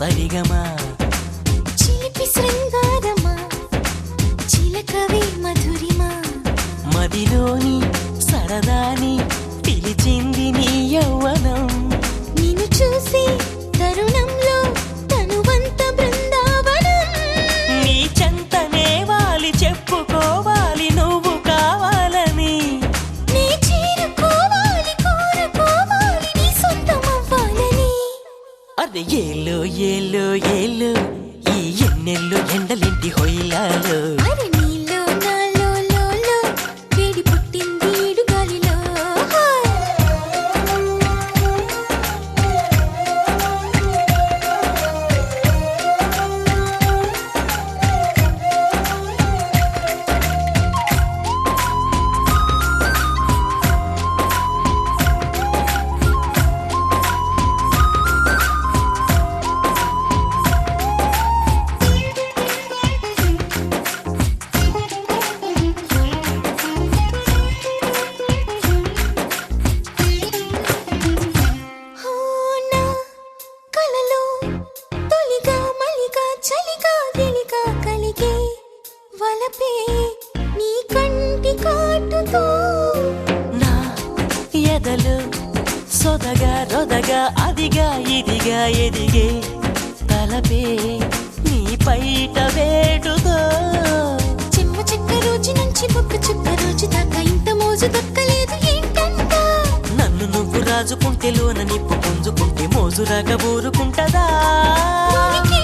సరిగమా చిలిపి శృంగారమా చిలకవే మధురిమా మదిలోని సరదాని పిలిచింది నీ యౌవనం నిన్ను చూసి తరుణంలో తనువంత బృందావనం నీ చెంతనే వాలి చెప్పుకోవాలి నువ్వు కావాలని నీ చేరుకోవాలి కోరుకోవాలి నీ సొంతమవ్వాలని అరే ఏలో ఏలో ఏలో ఈ ఎన్నెల్లో ఎండలింటి హొయిలాలో అరే నీలో నాలో లోలో వేడి పుట్టింది ఈడు గాలిలో నా కలలో తొలిగా మలిగా చలిగా గిలిగా కలిగే వలపే నీ కంటి కాటుతో నా ఎదలు సొదగా రొదగా అదిగా ఇదిగా ఎదిగే తలపే నీ పైట వేటుతో చెమ్మ చెక్క రోజు నుంచి బొక్క చుక్క రోజు దాకా ఇంత మోజు దక్కలేదు ఏంటంట నన్ను నువ్వు రాజుకుంటే లోన నిప్పు పుంజుకుంటే మోజురాగా ఊరుకుంటదా దానికి